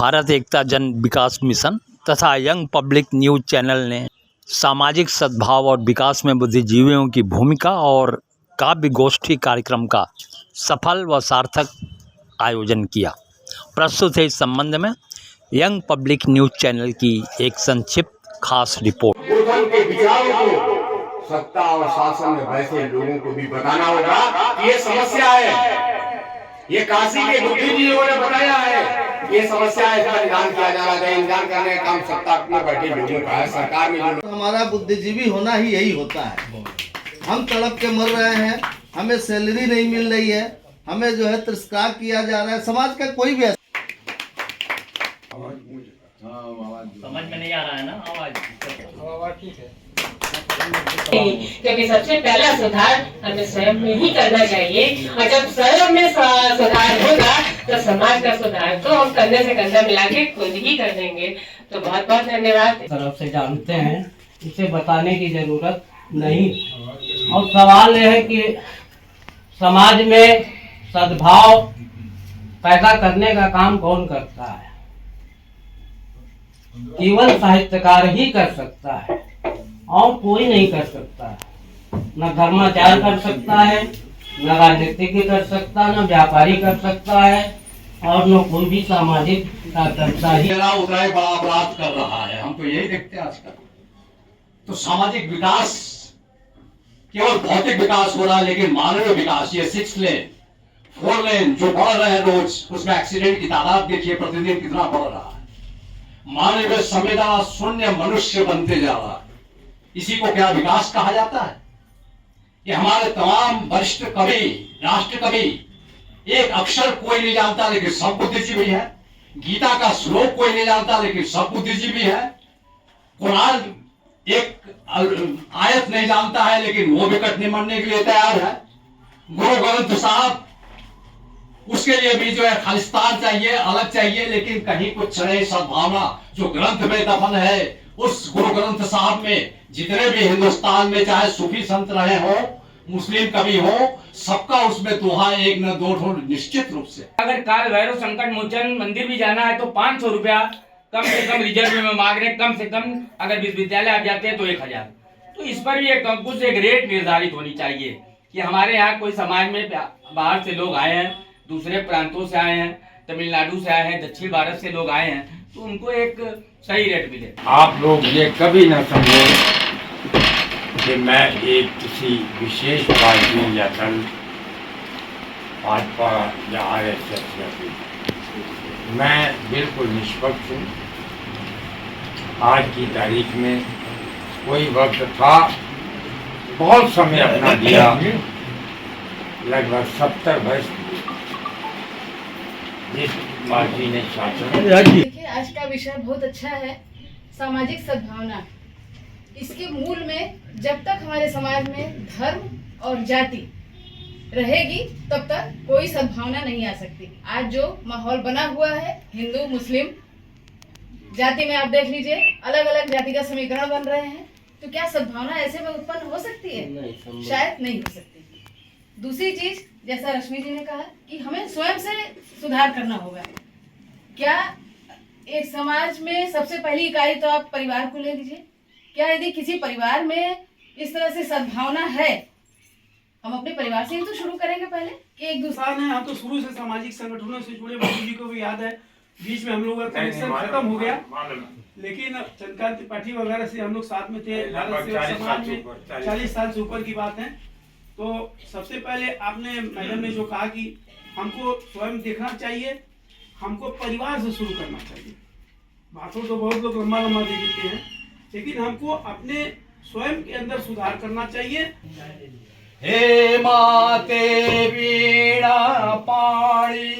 भारत एकता जन विकास मिशन तथा young public news channel ने सामाजिक सद्भाव और विकास में बुद्धिजीवियों की भूमिका और काव्य गोष्ठी कार्यक्रम का सफल व सार्थक आयोजन किया। प्रस्तुत है इस संबंध में यंग पब्लिक न्यूज चैनल की एक संक्षिप्त खास रिपोर्ट। बुद्ध के विचारों को सत्ता और शासन में बैठे लोगों को भी बताना होगा कि ये समस्या है। ये काशी के बुद्धिजीवियों ने बताया है ये समस्या है, इसका निदान किया जा रहा है। निदान करने का काम सत्ता में बैठे लोगों का है, सरकार में जो हमारा बुद्धिजीवी होना ही यही होता है। हम तड़प के मर रहे हैं, हमें सैलरी नहीं मिल रही है, हमें जो है तिरस्कार किया जा रहा है। समाज का कोई भी समझ में नहीं आ रहा है ना, आवाज ठीक है। क्योंकि सबसे पहला सुधार हमें स्वयं में ही करना चाहिए और जब स्वयं में सुधार होगा तो समाज का सुधार तो हम कंधे से कंधा मिला के खुद ही कर देंगे। तो बहुत बहुत धन्यवाद। तरफ से जानते हैं, इसे बताने की जरूरत नहीं। और सवाल यह है कि समाज में सद्भाव पैदा करने का काम कौन करता है? केवल साहित्यकार ही कर सकता है और कोई नहीं कर सकता है। न धर्माचार्य कर सकता है, न राजनीतिज्ञ कर सकता, न व्यापारी कर सकता है और न कोई भी सामाजिक कार्यकर्ता ही। उतना ही बड़ा अपराध कर रहा है, हम तो यही देखते हैं आजकल। तो सामाजिक विकास केवल भौतिक विकास हो रहा है, लेकिन मानवीय विकास, ये 6 लेन 4 लेन जो बढ़ रहे हैं रोज, उसमें एक्सीडेंट की तादाद देखिए प्रतिदिन कितना बढ़ रहा है। मानवीय संवेदना शून्य मनुष्य बनते जा रहा है। इसी को क्या विकास कहा जाता है? कि हमारे तमाम वरिष्ठ कवि, राष्ट्र कवि, एक अक्षर कोई नहीं जानता लेकिन सब बुद्धिजीवी है। गीता का श्लोक कोई नहीं जानता लेकिन सब बुद्धिजीवी है। कुरान एक आयत नहीं जानता है लेकिन वो विकट निमटने के लिए तैयार है। गुरु ग्रंथ साहब, उसके लिए भी जो है खालिस्तान चाहिए, अलग चाहिए, लेकिन कहीं कुछ नहीं। सद्भावना जो ग्रंथ में दफन है, उस गुरु ग्रंथ साहब में जितने भी हिंदुस्तान में चाहे सूफी संत रहे हो, मुस्लिम कवि हो, सबका उसमें दोहा एक न दो ठो निश्चित रूप से। अगर काल भैरव संकट मोचन मंदिर भी जाना है तो 500 रुपया कम से कम रिजर्व में मांग रहे हैं। कम से कम अगर विश्वविद्यालय आप जाते हैं तो 1000। तो इस पर भी कुछ एक रेट निर्धारित होनी चाहिए कि हमारे यहाँ कोई समाज में बाहर से लोग आए हैं, दूसरे प्रांतों से आए हैं, तमिलनाडु से आए हैं, दक्षिण भारत से लोग आए हैं, तो उनको एक सही रेट मिले। आप लोग ये कभी ना समझे कि मैं एक किसी विशेष पार्टी या दल, भाजपा या RSS या कोई, मैं बिल्कुल निष्पक्ष हूँ। आज की तारीख में कोई वक्त था, बहुत समय अपना दिया, लगभग 70 वर्ष जिस पार्टी ने शासन। देखिए, आज का विषय बहुत अच्छा है, सामाजिक सद्भावना। इसके मूल में जब तक हमारे समाज में धर्म और जाति रहेगी तब तक कोई सद्भावना नहीं आ सकती। आज जो माहौल बना हुआ है हिंदू मुस्लिम जाति में, आप देख लीजिए अलग अलग जाति का समीकरण बन रहे हैं, तो क्या सद्भावना ऐसे में उत्पन्न हो सकती है? शायद नहीं हो सकती। दूसरी चीज, जैसा रश्मि जी ने कहा कि हमें स्वयं से सुधार करना होगा। क्या एक समाज में सबसे पहली इकाई तो आप परिवार को ले लीजिए। क्या यदि किसी परिवार में इस तरह से सद्भावना है, हम अपने परिवार से ही तो शुरू करेंगे पहले कि एक दूसरा है। हम तो शुरू से सामाजिक संगठनों से जुड़े, बाबू जी को भी याद है, बीच में हम लोग का कनेक्शन खत्म हो गया, लेकिन चंद्रकांत त्रिपाठी वगैरह से हम लोग साथ में थे। भारत सेवा समाज में 40 साल से ऊपर की बात है। तो सबसे पहले आपने मैडम ने जो कहा कि हमको स्वयं देखना चाहिए, हमको परिवार से शुरू करना चाहिए। बातों तो बहुत लोग लंबा लंबा दे देते हैं, लेकिन हमको अपने स्वयं के अंदर सुधार करना चाहिए। हे माते वीणा पाणी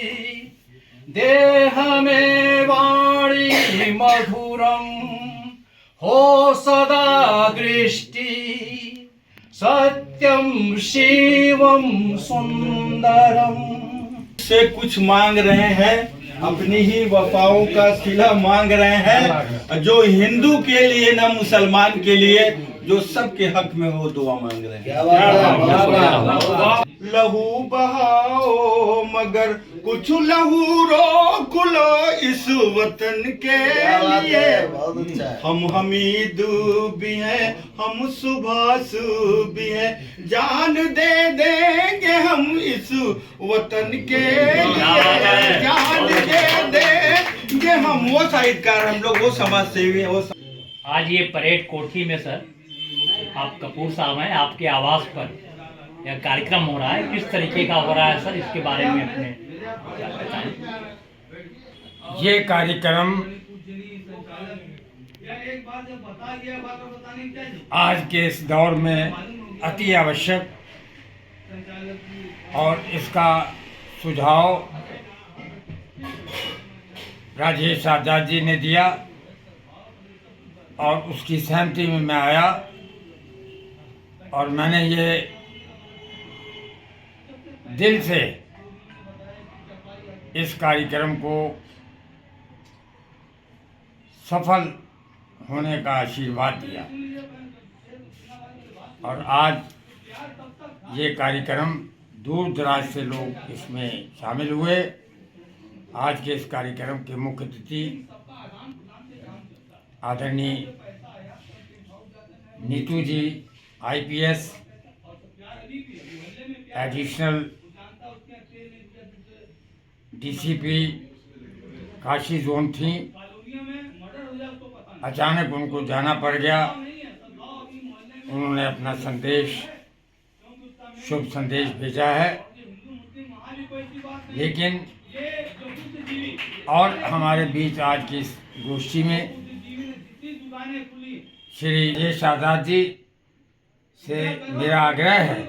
देह में वाणी मधुरम हो सदा दृष्टि सत्यम शिवम सुंदरम। से कुछ मांग रहे हैं, अपनी ही वफाओं का सिला मांग रहे हैं, जो हिंदू के लिए न मुसलमान के लिए, जो सबके हक में हो दुआ मांग रहे हैं। लहू बहाओ मगर कुछ लहू रोक लो इस वतन के लिए। हम हमीद भी हैं, हम सुभाष भी हैं, जान दे देंगे हम इस वतन के लिए, जान दे देंगे हम। वो साहित्यकार हम लोग, वो समाज सेवी है। वो आज ये परेड कोठी में सर आप कपूर साहब हैं, आपके आवास पर यह कार्यक्रम हो रहा है, किस तरीके का हो रहा है सर, इसके बारे में अपने बताएं। ये कार्यक्रम आज के इस दौर में अति आवश्यक और इसका सुझाव राजेश आजाद जी ने दिया और उसकी सहमति में मैं आया और मैंने ये दिल से इस कार्यक्रम को सफल होने का आशीर्वाद दिया और आज ये कार्यक्रम दूर दराज से लोग इसमें शामिल हुए। आज के इस कार्यक्रम के मुख्य अतिथि आदरणीय नीतू जी IPS additional DCP Kashi zone थी। अचानक उनको जाना पड़ गया, उन्होंने अपना संदेश, शुभ संदेश भेजा है। लेकिन और हमारे बीच आज की इस गोष्ठी में श्री राजेश आजाद जी से मेरा आग्रह है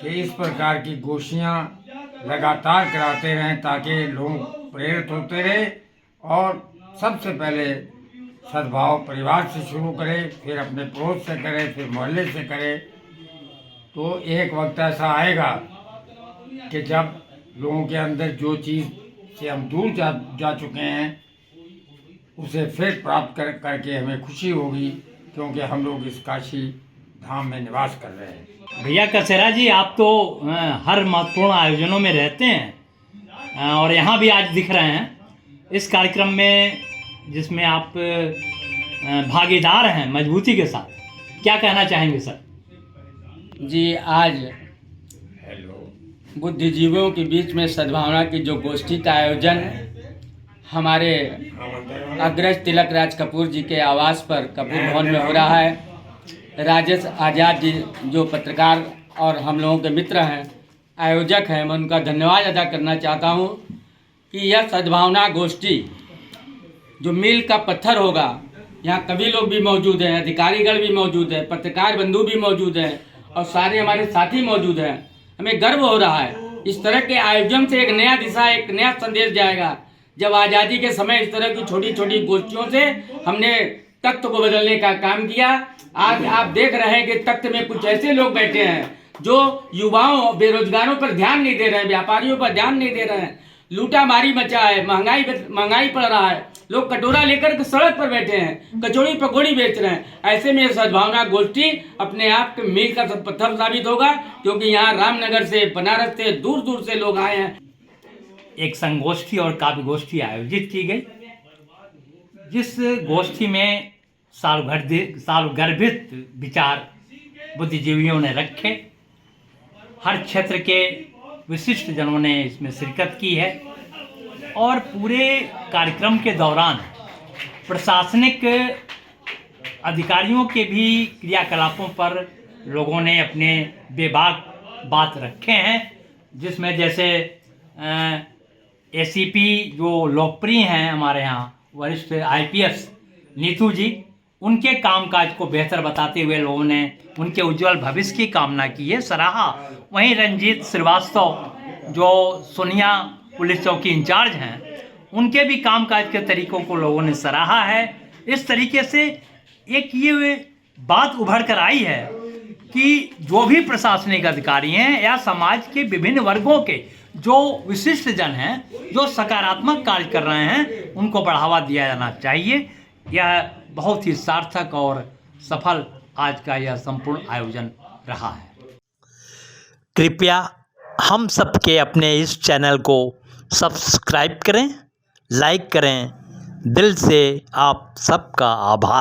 कि इस प्रकार की गोष्ठियाँ लगातार कराते रहें ताकि लोग प्रेरित होते रहे और सबसे पहले सद्भाव परिवार से शुरू करें, फिर अपने पड़ोस से करें, फिर मोहल्ले से करें। तो एक वक्त ऐसा आएगा कि जब लोगों के अंदर जो चीज़ से हम दूर जा चुके हैं उसे फिर प्राप्त करके हमें खुशी होगी, क्योंकि हम लोग इस काशी धाम में निवास कर रहे हैं। भैया कसेरा जी, आप तो हर महत्वपूर्ण आयोजनों में रहते हैं और यहाँ भी आज दिख रहे हैं इस कार्यक्रम में जिसमें आप भागीदार हैं मजबूती के साथ, क्या कहना चाहेंगे सर? जी, आज बुद्धिजीवियों के बीच में सद्भावना की जो गोष्ठी का आयोजन हमारे अग्रज तिलक राज कपूर जी के आवास पर कपूर भवन में हो रहा है। राजेश आजाद जी जो पत्रकार और हम लोगों के मित्र हैं, आयोजक हैं, मैं उनका धन्यवाद अदा करना चाहता हूं कि यह सद्भावना गोष्ठी जो मील का पत्थर होगा, यहाँ कवि लोग भी मौजूद हैं, अधिकारीगण भी मौजूद हैं, पत्रकार बंधु भी मौजूद हैं और सारे हमारे साथी मौजूद हैं। हमें गर्व हो रहा है। इस तरह के आयोजन से एक नया दिशा, एक नया संदेश जाएगा। जब आज़ादी के समय इस तरह की छोटी छोटी गोष्ठियों से हमने तख्त को बदलने का काम किया। आज आप देख रहे हैं कि तख्त में कुछ ऐसे लोग बैठे हैं जो युवाओं, बेरोजगारों पर ध्यान नहीं दे रहे हैं, व्यापारियों पर ध्यान नहीं दे रहे हैं। लूटामारी मचा है, महंगाई पड़ रहा है, लोग कटोरा लेकर के सड़क पर बैठे हैं, कचौड़ी पकौड़ी बेच रहे हैं। ऐसे में सद्भावना गोष्ठी अपने आप के मील का पत्थर साबित होगा, क्योंकि यहाँ रामनगर से, बनारस से, दूर दूर से लोग आए हैं। एक संगोष्ठी और काव्य गोष्ठी आयोजित की गई, जिस गोष्ठी में सार्वगर्भित विचार बुद्धिजीवियों ने रखे। हर क्षेत्र के विशिष्ट जनों ने इसमें शिरकत की है और पूरे कार्यक्रम के दौरान प्रशासनिक अधिकारियों के भी क्रियाकलापों पर लोगों ने अपने बेबाक बात रखे हैं, जिसमें जैसे ACP जो लोकप्रिय हैं हमारे यहाँ, वरिष्ठ IPS नीतू जी, उनके कामकाज को बेहतर बताते हुए लोगों ने उनके उज्जवल भविष्य की कामना की है, सराहा। वहीं रंजीत श्रीवास्तव जो सोनिया पुलिस चौकी इंचार्ज हैं, उनके भी कामकाज के तरीकों को लोगों ने सराहा है। इस तरीके से एक ये बात उभर कर आई है कि जो भी प्रशासनिक अधिकारी हैं या समाज के विभिन्न वर्गों के जो विशिष्ट जन हैं, जो सकारात्मक कार्य कर रहे हैं, उनको बढ़ावा दिया जाना चाहिए। यह बहुत ही सार्थक और सफल आज का यह संपूर्ण आयोजन रहा है। कृपया हम सबके अपने इस चैनल को सब्सक्राइब करें, लाइक करें। दिल से आप सबका आभार।